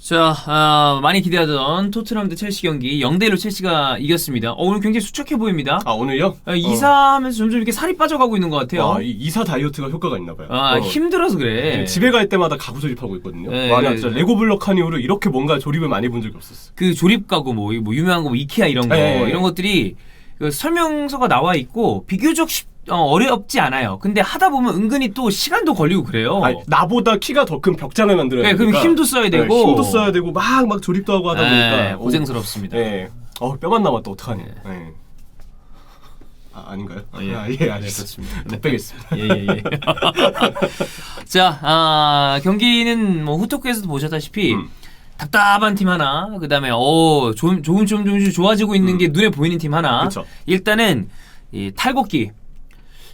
자, 많이 기대하던 토트넘 대 첼시 경기 0대1로 첼시가 이겼습니다. 오늘 굉장히 수척해 보입니다. 오늘요? 이사하면서 점점 이렇게 살이 빠져가고 있는 것 같아요. 이 이사 다이어트가 효과가 있나 봐요. 힘들어서 그래. 집에 갈 때마다 가구 조립하고 있거든요. 네, 나 진짜 레고 블록 한 이후로 이렇게 뭔가 조립을 많이 본 적이 없었어. 그 조립 가구 뭐 유명한 거 이케아 이런 거 이런 것들이 그 설명서가 나와 있고 비교적 어렵지 않아요. 근데 하다 보면 은근히 또 시간도 걸리고 그래요. 나보다 키가 더 큰 벽장을 만들어야 되니까. 그럼 힘도 써야 되고. 힘도 써야 되고 막 조립도 하고 하다 보니까 고생스럽습니다. 뼈만 남았다 어떡하니. 아닌가요? 알겠습니다. 네, 빼겠습니다. 예. 자, 경기는 뭐 후토크에서도 보셨다시피 답답한 팀 하나, 그 다음에 조금씩 좋아지고 있는 게 눈에 보이는 팀 하나. 그쵸. 일단은 이 탈곡기.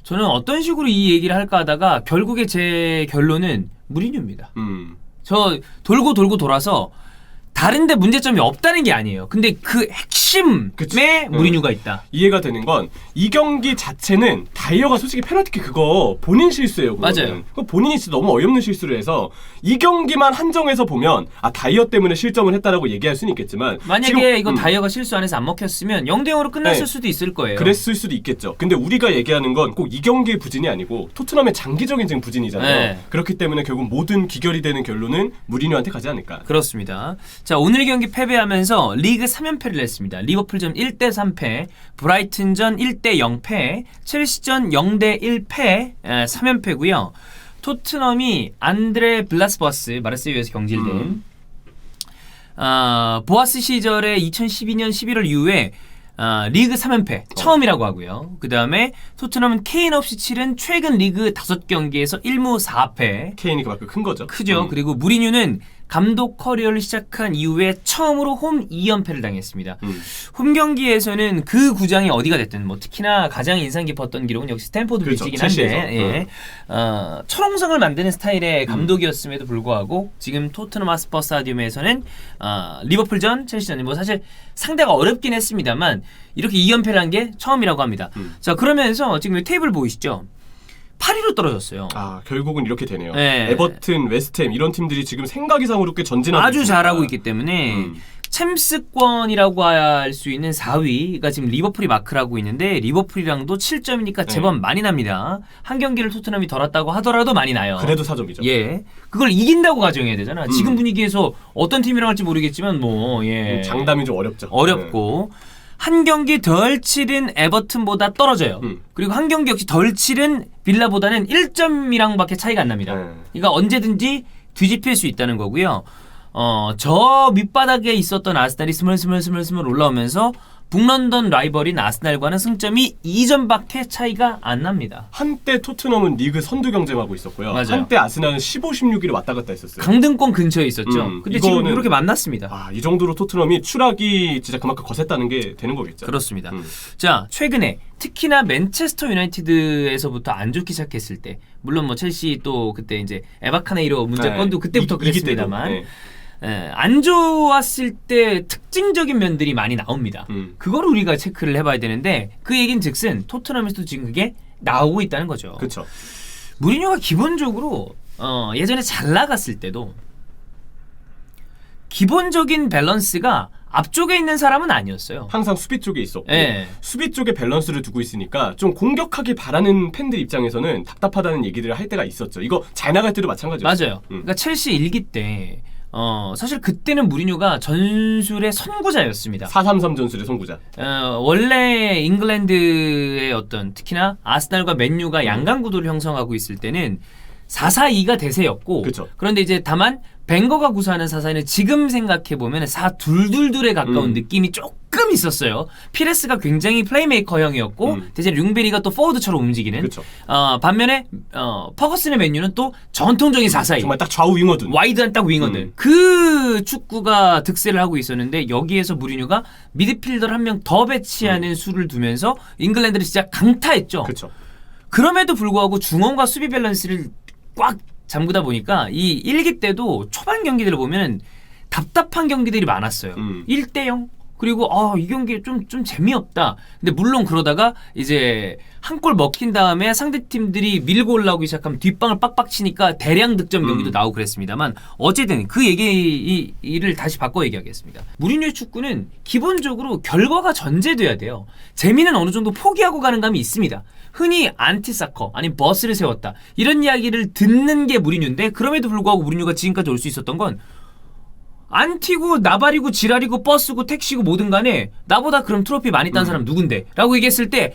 저는 어떤 식으로 이 얘기를 할까 하다가 결국에 제 결론은 무리뉴입니다. 저 돌고 돌아서 다른데 문제점이 없다는 게 아니에요. 근데 그 핵심에 무리뉴가 있다. 이해가 되는 건 이 경기 자체는 다이어가 솔직히 페널티킥 그거 본인 실수예요. 그거는. 맞아요. 그거 본인이 진짜 너무 어이없는 실수를 해서 이 경기만 한정해서 보면 다이어 때문에 실점을 했다라고 얘기할 수는 있겠지만 만약에 지금, 이거 다이어가 실수 안에서 안 먹혔으면 0대0으로 끝났을 수도 있을 거예요. 그랬을 수도 있겠죠. 근데 우리가 얘기하는 건 꼭 이 경기의 부진이 아니고 토트넘의 장기적인 지금 부진이잖아요. 그렇기 때문에 결국 모든 귀결이 되는 결론은 무리뉴한테 가지 않을까. 그렇습니다. 자, 오늘 경기 패배하면서 리그 3연패를 냈습니다. 리버풀전 1대3패, 브라이튼전 1대0패, 첼시전 0대1패 3연패고요. 토트넘이 안드레 블라스버스 마르세유에서 경질된 보아스 시절에 2012년 11월 이후에 리그 3연패 처음이라고 하고요. 그 다음에 토트넘은 케인 없이 치른 최근 리그 5경기에서 1무 4패. 케인이 그만큼 큰 거죠. 크죠. 그리고 무리뉴는 감독 커리어를 시작한 이후에 처음으로 홈 2연패를 당했습니다. 홈 경기에서는 그 구장이 어디가 됐든 뭐 특히나 가장 인상 깊었던 기록은 역시 스탠포드 브리지긴 한데 철옹성을 만드는 스타일의 감독이었음에도 불구하고 지금 토트넘 하스퍼 스타디움에서는 리버풀전, 첼시전 뭐 사실 상대가 어렵긴 했습니다만 이렇게 2연패를 한 게 처음이라고 합니다. 자, 그러면서 지금 테이블 보이시죠? 8위로 떨어졌어요. 결국은 이렇게 되네요. 에버튼, 웨스트햄 이런 팀들이 지금 생각 이상으로 꽤 전진하고 아주 잘하고 있기 때문에 챔스권이라고 할 수 있는 4위가 지금 리버풀이 마크를 하고 있는데 리버풀이랑도 7점이니까 제법 많이 납니다. 한 경기를 토트넘이 덜 했다고 하더라도 많이 나요. 그래도 4점이죠. 그걸 이긴다고 가정해야 되잖아. 지금 분위기에서 어떤 팀이랑 할지 모르겠지만 장담이 좀 어렵죠. 어렵고 한 경기 덜 치른 에버튼보다 떨어져요. 그리고 한 경기 역시 덜 치른 빌라보다는 1점이랑밖에 차이가 안 납니다. 그러니까 언제든지 뒤집힐 수 있다는 거고요. 저 밑바닥에 있었던 아스날이 스멀스멀 올라오면서 북런던 라이벌인 아스날과는 승점이 2점밖에 차이가 안 납니다. 한때 토트넘은 리그 선두 경쟁하고 있었고요. 맞아요. 한때 아스날은 15, 16위를 왔다 갔다 했었어요. 강등권 근처에 있었죠. 근데 지금 이렇게 만났습니다. 이 정도로 토트넘이 추락이 진짜 그만큼 거셌다는 게 되는 거겠죠. 그렇습니다. 자, 최근에 특히나 맨체스터 유나이티드에서부터 안 좋기 시작했을 때, 물론 뭐 첼시 또 그때 이제 에바카네이로 문제건도 그때부터 그랬습니다만 안 좋았을 때 특징적인 면들이 많이 나옵니다. 그걸 우리가 체크를 해봐야 되는데 그 얘긴 즉슨 토트넘에서도 지금 그게 나오고 있다는 거죠. 그렇죠. 무리뉴가 기본적으로 예전에 잘 나갔을 때도 기본적인 밸런스가 앞쪽에 있는 사람은 아니었어요. 항상 수비 쪽에 있었고 수비 쪽에 밸런스를 두고 있으니까 좀 공격하길 바라는 팬들 입장에서는 답답하다는 얘기들을 할 때가 있었죠. 이거 잘 나갈 때도 마찬가지였어요. 맞아요. 그러니까 첼시 일기 때 사실 그때는 무리뉴가 전술의 선구자였습니다. 4-3-3 전술의 선구자. 원래 잉글랜드의 어떤 특히나 아스날과 맨유가 양강 구도를 형성하고 있을 때는 4-4-2가 대세였고 그런데 이제 다만 벵거가 구사하는 4-4-2는 지금 생각해보면 4-2-2-2에 가까운 느낌이 조금 있었어요. 피레스가 굉장히 플레이메이커형이었고 대신 융베리가 또 포워드처럼 움직이는 반면에 퍼거슨의 맨유는 또 전통적인 4-4-2 정말 딱 좌우 윙어든 와이드한 딱 윙어든 그 축구가 득세를 하고 있었는데 여기에서 무리뉴가 미드필더를 한 명 더 배치하는 수를 두면서 잉글랜드를 진짜 강타했죠. 그럼에도 불구하고 중원과 수비 밸런스를 꽉 잠그다 보니까 이 1기 때도 초반 경기들을 보면 답답한 경기들이 많았어요. 1대0 그리고 이 경기 좀 재미없다. 근데 물론 그러다가 이제 한 골 먹힌 다음에 상대 팀들이 밀고 올라오기 시작하면 뒷방을 빡빡 치니까 대량 득점 경기도 나오고 그랬습니다만 어쨌든 그 얘기를 다시 바꿔 얘기하겠습니다. 무리뉴의 축구는 기본적으로 결과가 전제돼야 돼요. 재미는 어느 정도 포기하고 가는 감이 있습니다. 흔히 안티사커 아니면 버스를 세웠다 이런 이야기를 듣는 게 무리뉴인데 그럼에도 불구하고 무리뉴가 지금까지 올 수 있었던 건 안티고 나발이고 지랄이고 버스고 택시고 뭐든 간에 나보다 그럼 트로피 많이 딴 사람 누군데? 라고 얘기했을 때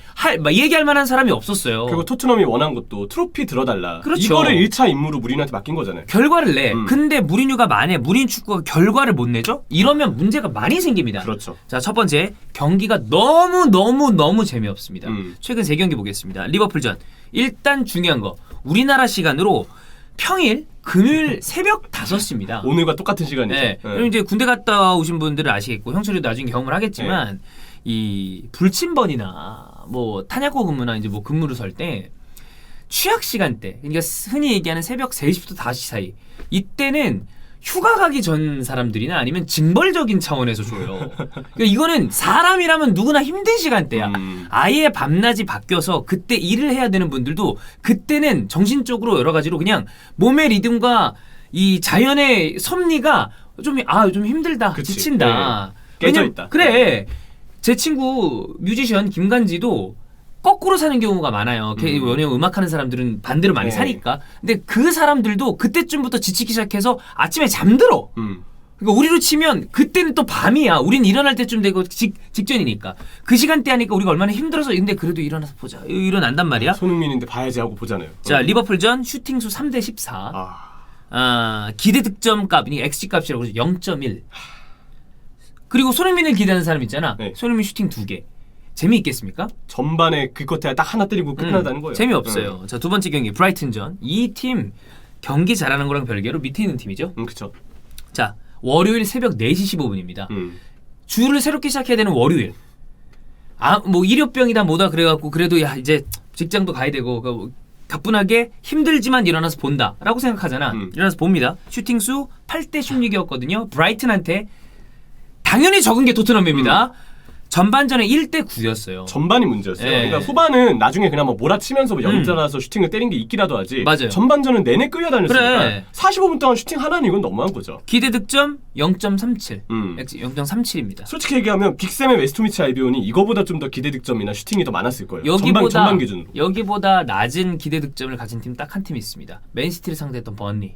얘기할 만한 사람이 없었어요. 그리고 토트넘이 원한 것도 트로피 들어달라. 그렇죠. 이거를 1차 임무로 무리뉴한테 맡긴 거잖아요. 결과를 내. 근데 무리뉴가 만약에 무리뉴 축구가 결과를 못 내죠? 이러면 문제가 많이 생깁니다. 그렇죠. 자, 첫 번째 경기가 너무 재미없습니다. 최근 3경기 보겠습니다. 리버풀전. 일단 중요한 거. 우리나라 시간으로 평일 금요일 새벽 5시입니다. 오늘과 똑같은 시간이죠. 네. 그럼 이제 군대 갔다 오신 분들은 아시겠고 형철이도 나중에 경험을 하겠지만 이 불침번이나 뭐 탄약고 근무나 이제 뭐 근무를 설 때 취약 시간대 그러니까 흔히 얘기하는 새벽 3시부터 5시 사이 이때는 휴가 가기 전 사람들이나 아니면 징벌적인 차원에서 줘요. 그러니까 이거는 사람이라면 누구나 힘든 시간대야. 아예 밤낮이 바뀌어서 그때 일을 해야 되는 분들도 그때는 정신적으로 여러 가지로 그냥 몸의 리듬과 이 자연의 섭리가 좀 힘들다, 그치. 지친다. 깨져있다. 그래. 제 친구 뮤지션 김간지도 거꾸로 사는 경우가 많아요. 왜냐면 음악하는 사람들은 반대로 많이 사니까. 근데 그 사람들도 그때쯤부터 지치기 시작해서 아침에 잠들어. 그러니까 우리로 치면 그때는 또 밤이야. 우린 일어날 때쯤 되고 직전이니까. 그 시간대 하니까 우리가 얼마나 힘들어서 근데 그래도 일어나서 보자. 일어난단 말이야. 손흥민인데 봐야지 하고 보잖아요. 자, 리버풀전 슈팅수 3대 14. 기대 득점값, 이 XG 값이라고 그러죠. 0.1. 그리고 손흥민을 기대하는 사람 있잖아. 네. 손흥민 슈팅 2개. 재미있겠습니까? 전반에 그것에 딱 하나 때리고 끝나다는 거예요. 재미없어요. 자, 두 번째 경기 브라이튼전. 이 팀 경기 잘하는 거랑 별개로 밑에 있는 팀이죠. 그렇죠. 자, 월요일 새벽 4시 15분입니다. 주를 새롭게 시작해야 되는 월요일. 뭐 일요병이다 뭐다 그래갖고 그래도 이제 직장도 가야 되고 가뿐하게 힘들지만 일어나서 본다라고 생각하잖아. 일어나서 봅니다. 슈팅수 8대 16이었거든요. 브라이튼한테 당연히 적은 게 토트넘입니다. 전반전에 1대 9였어요. 전반이 문제였어요. 네. 그러니까 후반은 나중에 그냥 뭐 몰아치면서 연달아서 슈팅을 때린 게 있기라도 하지. 맞아요. 전반전은 내내 끌려다녔으니까 그래. 45분 동안 슈팅 하나는 이건 너무한 거죠. 기대 득점 0.37. 0.37입니다. 솔직히 얘기하면 빅샘의 웨스트미치 알비온이 이거보다 좀 더 기대 득점이나 슈팅이 더 많았을 거예요. 전반 기준으로. 여기보다 낮은 기대 득점을 가진 팀 딱 한 팀이 있습니다. 맨시티를 상대했던 버언리.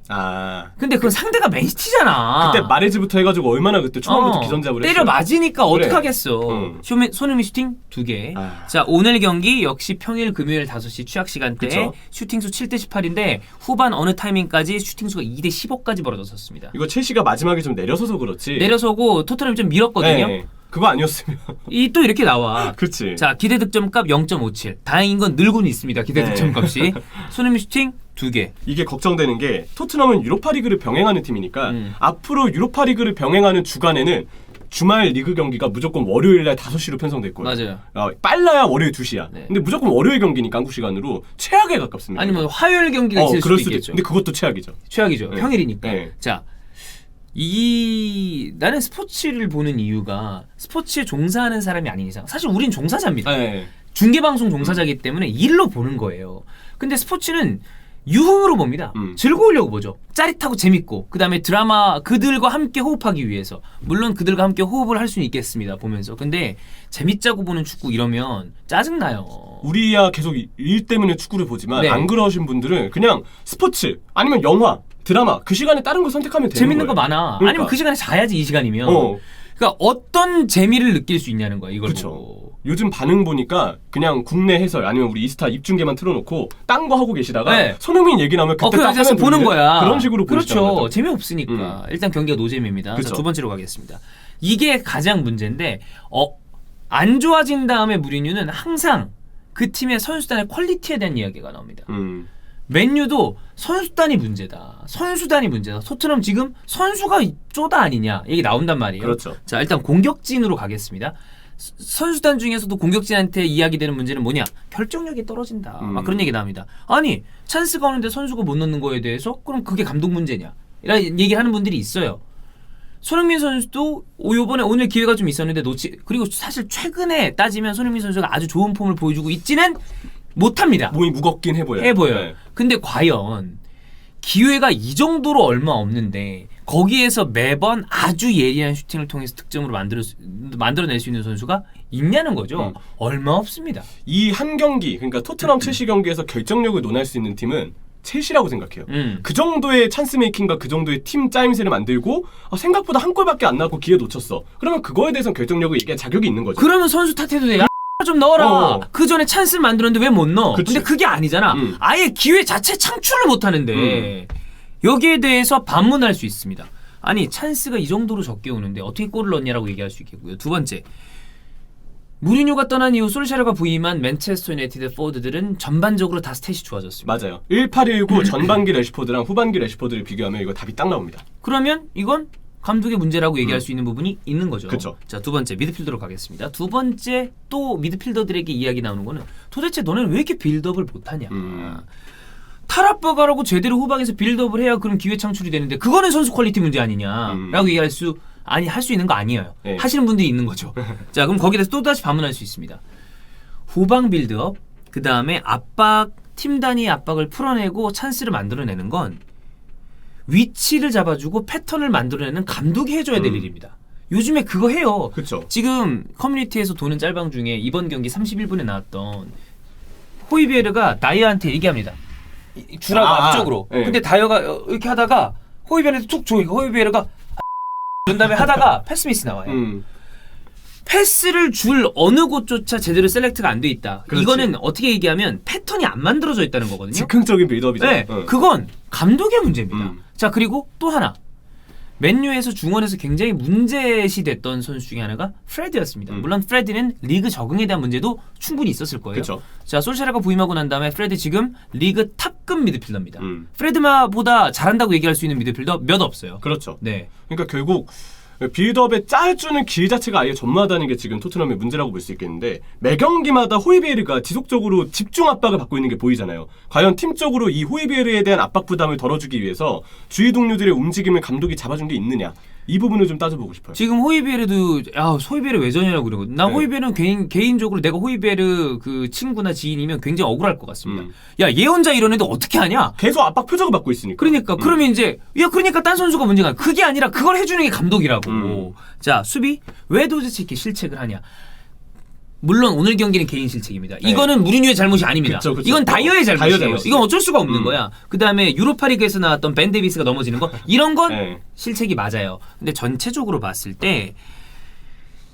근데 그건 상대가 맨시티잖아. 그때 마레즈부터 해가지고 얼마나 그때 초반부터 기선제압을 했어요. 때려 맞으니까 그래. 어떡하겠어. 손흥민 슈팅 2개. 자, 오늘 경기 역시 평일 금요일 5시 취약 시간대에 그쵸? 슈팅수 7대 18인데 후반 어느 타이밍까지 슈팅수가 2대 15까지 벌어졌었습니다. 이거 첼시가 마지막에 좀 내려서서 그렇지. 내려서고 토트넘이 좀 밀었거든요. 네. 그거 아니었으면. 또 이렇게 나와. 그렇지. 자, 기대 득점값 0.57. 다행인 건 늘고는 있습니다. 기대 득점값이. 손흥민 슈팅 2개. 이게 걱정되는 게 토트넘은 유로파리그를 병행하는 팀이니까 앞으로 유로파리그를 병행하는 주간에는 주말 리그 경기가 무조건 월요일날 5시로 편성될 거예요. 맞아요. 빨라야 월요일 2시야. 네. 근데 무조건 월요일 경기니까 한국 시간으로 최악에 가깝습니다. 아니면 화요일 경기가 있을 그럴 수도 있겠죠. 근데 그것도 최악이죠. 최악이죠. 네. 평일이니까. 네. 자, 나는 스포츠를 보는 이유가 스포츠에 종사하는 사람이 아닌 이상 사실 우린 종사자입니다. 네. 중계방송 종사자이기 때문에 일로 보는 거예요. 근데 스포츠는 유흥으로 봅니다. 즐거우려고 보죠. 짜릿하고 재밌고 그 다음에 드라마 그들과 함께 호흡하기 위해서 물론 그들과 함께 호흡을 할 수는 있겠습니다. 보면서 근데 재밌자고 보는 축구 이러면 짜증나요. 우리야 계속 일 때문에 축구를 보지만 네. 안 그러신 분들은 그냥 스포츠 아니면 영화 드라마 그 시간에 다른 거 선택하면 되는 재밌는 거예요. 거 많아. 그러니까. 아니면 그 시간에 자야지 이 시간이면. 그러니까 어떤 재미를 느낄 수 있냐는 거야 이걸 그쵸. 보고. 요즘 반응 보니까 그냥 국내 해설 아니면 우리 이스타 입중계만 틀어놓고 딴 거 하고 계시다가 네. 손흥민 얘기 나오면 그때 딱 그래서 화면 보는 돌리는 거야. 그런 식으로 보시더라고요. 그렇죠. 재미없으니까. 일단 경기가 노잼입니다. 자, 두 번째로 가겠습니다. 이게 가장 문제인데 안 좋아진 다음에 무리뉴는 항상 그 팀의 선수단의 퀄리티에 대한 이야기가 나옵니다. 맨유도 선수단이 문제다. 토트넘 지금 선수가 쪼다 아니냐 얘기 나온단 말이에요. 그렇죠. 자, 일단 공격진으로 가겠습니다. 선수단 중에서도 공격진한테 이야기되는 문제는 뭐냐? 결정력이 떨어진다. 막 그런 얘기 나옵니다. 아니 찬스가 오는데 선수가 못 넣는 거에 대해서 그럼 그게 감독 문제냐? 이런 얘기를 하는 분들이 있어요. 손흥민 선수도 요번에 오늘 기회가 좀 있었는데 그리고 사실 최근에 따지면 손흥민 선수가 아주 좋은 폼을 보여주고 있지는 못합니다. 몸이 무겁긴 해보여요. 네. 근데 과연 기회가 이 정도로 얼마 없는데 거기에서 매번 아주 예리한 슈팅을 통해서 득점으로 만들어낼 수 있는 선수가 있냐는 거죠. 얼마 없습니다. 이 한 경기, 그러니까 토트넘 첼시 경기에서 결정력을 논할 수 있는 팀은 첼시라고 생각해요. 그 정도의 찬스 메이킹과 그 정도의 팀 짜임새를 만들고 생각보다 한 골밖에 안 나고 기회 놓쳤어. 그러면 그거에 대해서는 결정력을 얘기할 자격이 있는 거죠. 그러면 선수 탓해도 돼. 좀 넣어라. 그 전에 찬스를 만들었는데 왜 못 넣어? 그치. 근데 그게 아니잖아. 아예 기회 자체 창출을 못 하는데 여기에 대해서 반문할 수 있습니다. 아니 찬스가 이 정도로 적게 오는데 어떻게 골을 넣냐라고 얘기할 수 있겠고요. 두 번째, 무리뉴가 떠난 이후 솔샤르가 부임한 맨체스터 유나이티드 포워드들은 전반적으로 다 스탯이 좋아졌습니다. 맞아요. 1819 전반기 레시포드랑 후반기 레시포드를 비교하면 이거 답이 딱 나옵니다. 그러면 이건 감독의 문제라고 얘기할 수 있는 부분이 있는 거죠. 그쵸. 자, 두 번째 미드필더로 가겠습니다. 두 번째 또 미드필더들에게 이야기 나오는 거는 도대체 너는 왜 이렇게 빌드업을 못하냐. 타락버가라고 제대로 후방에서 빌드업을 해야 그럼 기회 창출이 되는데 그거는 선수 퀄리티 문제 아니냐라고 얘기할 수 할 수 있는 거 아니에요. 네. 하시는 분들이 있는 거죠. 자, 그럼 거기에 대해서 또다시 반문할 수 있습니다. 후방 빌드업, 그 다음에 팀 단위의 압박을 풀어내고 찬스를 만들어내는 건 위치를 잡아주고 패턴을 만들어내는 감독이 해줘야 될 일입니다. 요즘에 그거 해요. 그쵸. 지금 커뮤니티에서 도는 짤방 중에 이번 경기 31분에 나왔던 호이비에르가 다이어한테 얘기합니다. 주라고 앞쪽으로. 네. 근데 다이어가 이렇게 하다가 호이비에르한테 툭 줘. 호이비에르가 그런 다음에 하다가 패스 미스 나와요. 패스를 줄 어느 곳조차 제대로 셀렉트가 안 돼 있다. 그렇지. 이거는 어떻게 얘기하면 패턴이 안 만들어져 있다는 거거든요. 즉흥적인 빌드업이죠. 네, 그건 감독의 문제입니다. 자, 그리고 또 하나. 맨유에서 중원에서 굉장히 문제시 됐던 선수 중에 하나가 프레드였습니다. 물론 프레드는 리그 적응에 대한 문제도 충분히 있었을 거예요. 그쵸. 자, 솔샤르가 부임하고 난 다음에 프레드 지금 리그 탑급 미드필더입니다. 프레드마보다 잘한다고 얘기할 수 있는 미드필더 몇 없어요. 그렇죠. 네. 그러니까 결국 빌드업에 짜주는 길 자체가 아예 전무하다는 게 지금 토트넘의 문제라고 볼 수 있겠는데 매 경기마다 호이비에르가 지속적으로 집중 압박을 받고 있는 게 보이잖아요. 과연 팀적으로 이 호이비에르에 대한 압박 부담을 덜어주기 위해서 주위 동료들의 움직임을 감독이 잡아준 게 있느냐, 이 부분을 좀 따져보고 싶어요. 지금 호이비에르도 호이비에르 왜 저냐고 그러거든. 나 네. 호이비에르는 개인적으로 내가 호이비에르 그 친구나 지인이면 굉장히 억울할 것 같습니다. 야, 얘 혼자 이러는데 어떻게 하냐? 계속 압박 표적을 받고 있으니까. 그러니까 그러면 이제 그러니까 딴 선수가 문제가 아니라 그게 아니라 그걸 해주는 게 감독이라고. 자, 수비 왜 도대체 이렇게 실책을 하냐? 물론 오늘 경기는 개인 실책입니다. 네. 이거는 무리뉴의 잘못이 아닙니다. 그쵸. 이건 다이어의 잘못이에요. 잘못이죠. 이건 어쩔 수가 없는 거야. 그 다음에 유로파리그에서 나왔던 벤 데이비스가 넘어지는 거 이런 건 네. 실책이 맞아요. 근데 전체적으로 봤을 때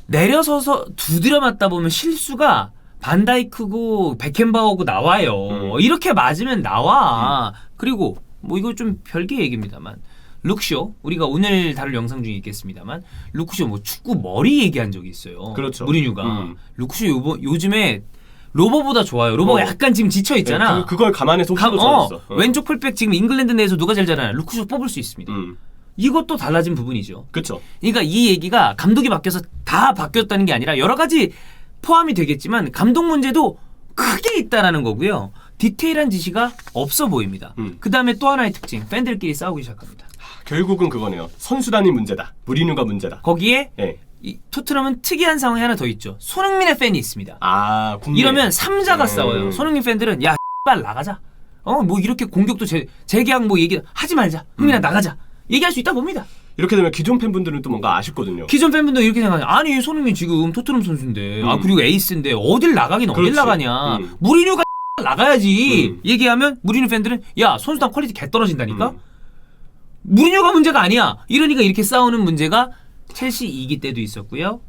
내려서서 두드려 맞다 보면 실수가 반다이크고 베켄바워고 나와요. 이렇게 맞으면 나와. 그리고 뭐 이거 좀 별개 얘기입니다만 룩쇼, 우리가 오늘 다룰 영상 중에 있겠습니다만 룩쇼 뭐 축구 머리 얘기한 적이 있어요. 그렇죠. 무리뉴가 룩쇼 요즘에 로버보다 좋아요. 로버가 약간 지금 지쳐 있잖아. 네, 그걸 감안해서 혹시도 좋았어. 왼쪽 풀백 지금 잉글랜드 내에서 누가 제일 잘하냐? 룩쇼 뽑을 수 있습니다. 이것도 달라진 부분이죠. 그렇죠. 그러니까 이 얘기가 감독이 바뀌어서 다 바뀌었다는 게 아니라 여러 가지 포함이 되겠지만 감독 문제도 크게 있다라는 거고요. 디테일한 지시가 없어 보입니다. 그 다음에 또 하나의 특징, 팬들끼리 싸우기 시작합니다. 결국은 그거네요. 선수단이 문제다. 무리뉴가 문제다. 거기에 네. 이 토트넘은 특이한 상황이 하나 더 있죠. 손흥민의 팬이 있습니다. 국내. 이러면 3자가 싸워요. 손흥민 팬들은 야 빨리 나가자. 뭐 이렇게 공격도 재계약 뭐 얘기 하지 말자. 흥민아 나가자. 얘기할 수 있다 봅니다. 이렇게 되면 기존 팬분들은 또 뭔가 아쉽거든요. 기존 팬분도 이렇게 생각해요. 아니 손흥민 지금 토트넘 선수인데 그리고 에이스인데 어딜 나가긴 어딜 그렇지. 나가냐. 무리뉴가 나가야지. 얘기하면 무리뉴 팬들은 야 선수단 퀄리티 개 떨어진다니까. 무리뉴가 문제가 아니야. 이러니까 이렇게 싸우는 문제가 첼시 2기 때도 있었고요.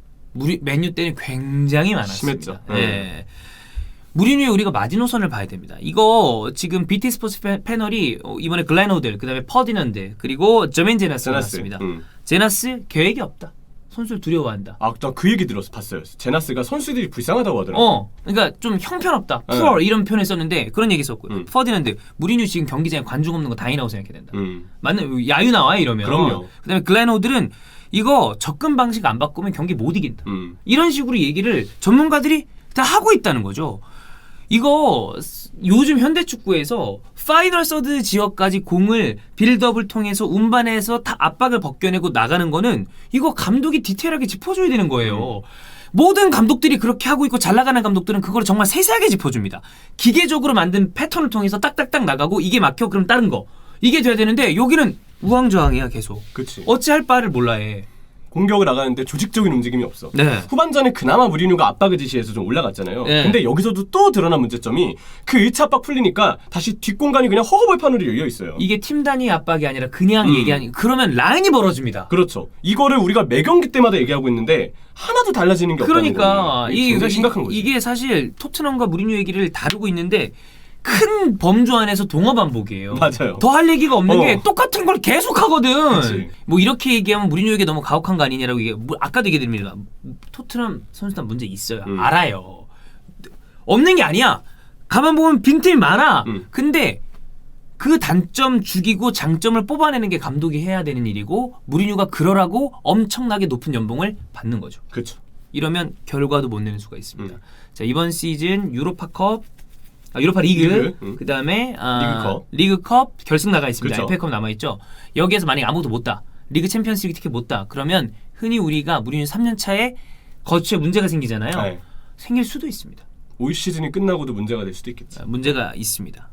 맨유 때는 굉장히 많았습니다. 심했죠. 네. 무리뉴의 우리가 마지노선을 봐야 됩니다. 이거 지금 BT 스포츠 패널이 이번에 글렌호들, 그다음에 퍼디넌드, 그리고 저멘 제나스가 나왔습니다. 제나스 계획이 없다. 선수를 두려워한다. 나 그 얘기 봤어요. 제나스가 선수들이 불쌍하다고 하더라고요. 그러니까 좀 형편없다. 푸어 이런 표현을 썼는데 그런 얘기 썼고요. 퍼디넌드, 무리뉴 지금 경기장에 관중 없는 거 다행이라고 생각해야 된다. 맞는 야유 나와 이러면. 그럼요. 그다음에 글렌호들은 이거 접근 방식 안 바꾸면 경기 못 이긴다. 이런 식으로 얘기를 전문가들이 다 하고 있다는 거죠. 이거 요즘 현대 축구에서 파이널 서드 지역까지 공을 빌드업을 통해서 운반해서 다 압박을 벗겨내고 나가는 거는 이거 감독이 디테일하게 짚어줘야 되는 거예요. 모든 감독들이 그렇게 하고 있고 잘 나가는 감독들은 그걸 정말 세세하게 짚어줍니다. 기계적으로 만든 패턴을 통해서 딱딱딱 나가고 이게 막혀 그럼 다른 거 이게 돼야 되는데 여기는 우왕좌왕이야 계속. 그치. 어찌할 바를 몰라 해. 공격을 나가는데 조직적인 움직임이 없어. 네. 후반전에 그나마 무리뉴가 압박을 지시해서 좀 올라갔잖아요. 네. 근데 여기서도 또 드러난 문제점이 그 1차 압박 풀리니까 다시 뒷공간이 그냥 허허벌판으로 열려 있어요. 이게 팀 단위 압박이 아니라 그냥 얘기하니 그러면 라인이 벌어집니다. 그렇죠. 이거를 우리가 매 경기 때마다 얘기하고 있는데 하나도 달라지는 게 없다는 그러니까 거예요. 이게 굉장히 심각한 거죠. 이게 사실 토트넘과 무리뉴 얘기를 다루고 있는데 큰 범주 안에서 동어 반복이에요. 맞아요. 더 할 얘기가 없는 게 똑같은 걸 계속 하거든. 그치. 뭐 이렇게 얘기하면 무리뉴에게 너무 가혹한 거 아니냐라고 얘기. 아까도 얘기드립니다. 토트넘 선수단 문제 있어요. 알아요. 없는 게 아니야. 가만 보면 빈틈이 많아. 근데 그 단점 죽이고 장점을 뽑아내는 게 감독이 해야 되는 일이고 무리뉴가 그러라고 엄청나게 높은 연봉을 받는 거죠. 그렇죠. 이러면 결과도 못 내는 수가 있습니다. 자, 이번 시즌 유로파 리그, 그다음에 리그컵 결승 나가 있습니다. 그쵸. FA컵 남아 있죠. 여기에서 만약에 아무도 못 따. 리그 챔피언스리그 티켓 못 따. 그러면 흔히 우리가 무리뉴 3년 차에 거취에 문제가 생기잖아요. 네. 생길 수도 있습니다. 올 시즌이 끝나고도 문제가 될 수도 있겠지. 문제가 있습니다.